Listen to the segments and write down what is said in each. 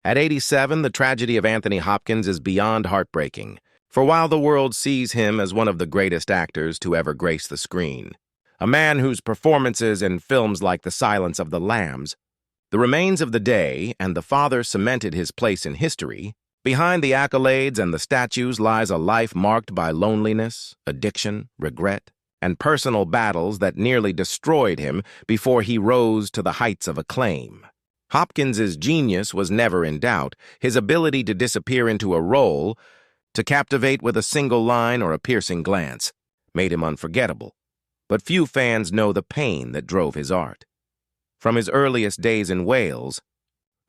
At 87, the tragedy of Anthony Hopkins is beyond heartbreaking, for while the world sees him as one of the greatest actors to ever grace the screen, a man whose performances in films like The Silence of the Lambs, The Remains of the Day, and The Father cemented his place in history, behind the accolades and the statues lies a life marked by loneliness, addiction, regret, and personal battles that nearly destroyed him before he rose to the heights of acclaim. Hopkins's genius was never in doubt. His ability to disappear into a role, to captivate with a single line or a piercing glance, made him unforgettable. But few fans know the pain that drove his art. From his earliest days in Wales,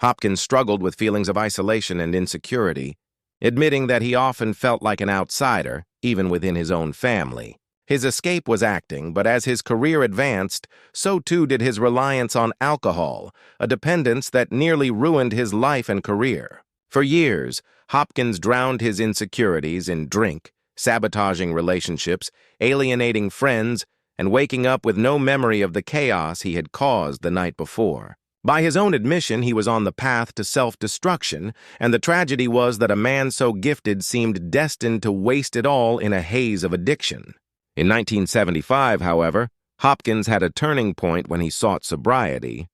Hopkins struggled with feelings of isolation and insecurity, admitting that he often felt like an outsider, even within his own family. His escape was acting, but as his career advanced, so too did his reliance on alcohol, a dependence that nearly ruined his life and career. For years, Hopkins drowned his insecurities in drink, sabotaging relationships, alienating friends, and waking up with no memory of the chaos he had caused the night before. By his own admission, he was on the path to self-destruction, and the tragedy was that a man so gifted seemed destined to waste it all in a haze of addiction. In 1975, however, Hopkins had a turning point when he sought sobriety,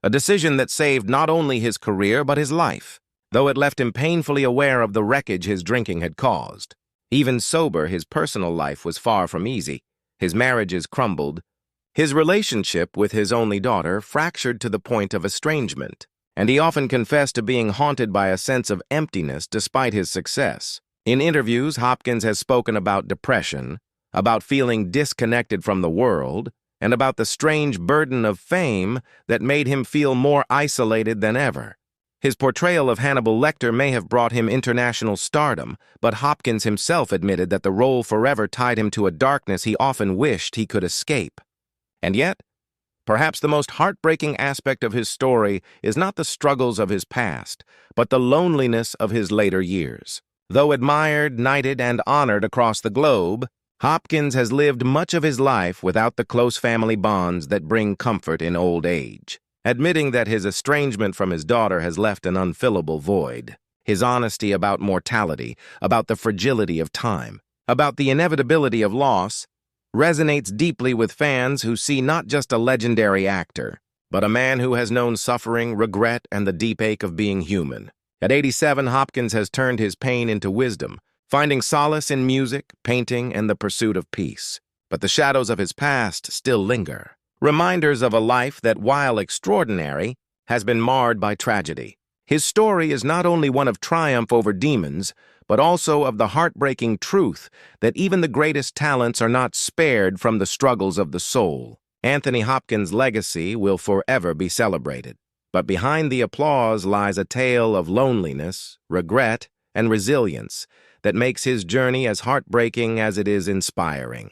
a decision that saved not only his career but his life, though it left him painfully aware of the wreckage his drinking had caused. Even sober, his personal life was far from easy. His marriages crumbled. His relationship with his only daughter fractured to the point of estrangement, and he often confessed to being haunted by a sense of emptiness despite his success. In interviews, Hopkins has spoken about depression, about feeling disconnected from the world, and about the strange burden of fame that made him feel more isolated than ever. His portrayal of Hannibal Lecter may have brought him international stardom, but Hopkins himself admitted that the role forever tied him to a darkness he often wished he could escape. And yet, perhaps the most heartbreaking aspect of his story is not the struggles of his past, but the loneliness of his later years. Though admired, knighted, and honored across the globe, Hopkins has lived much of his life without the close family bonds that bring comfort in old age, admitting that his estrangement from his daughter has left an unfillable void. His honesty about mortality, about the fragility of time, about the inevitability of loss, resonates deeply with fans who see not just a legendary actor, but a man who has known suffering, regret, and the deep ache of being human. At 87, Hopkins has turned his pain into wisdom, finding solace in music, painting, and the pursuit of peace. But the shadows of his past still linger, reminders of a life that, while extraordinary, has been marred by tragedy. His story is not only one of triumph over demons, but also of the heartbreaking truth that even the greatest talents are not spared from the struggles of the soul. Anthony Hopkins' legacy will forever be celebrated, but behind the applause lies a tale of loneliness, regret, and resilience that makes his journey as heartbreaking as it is inspiring.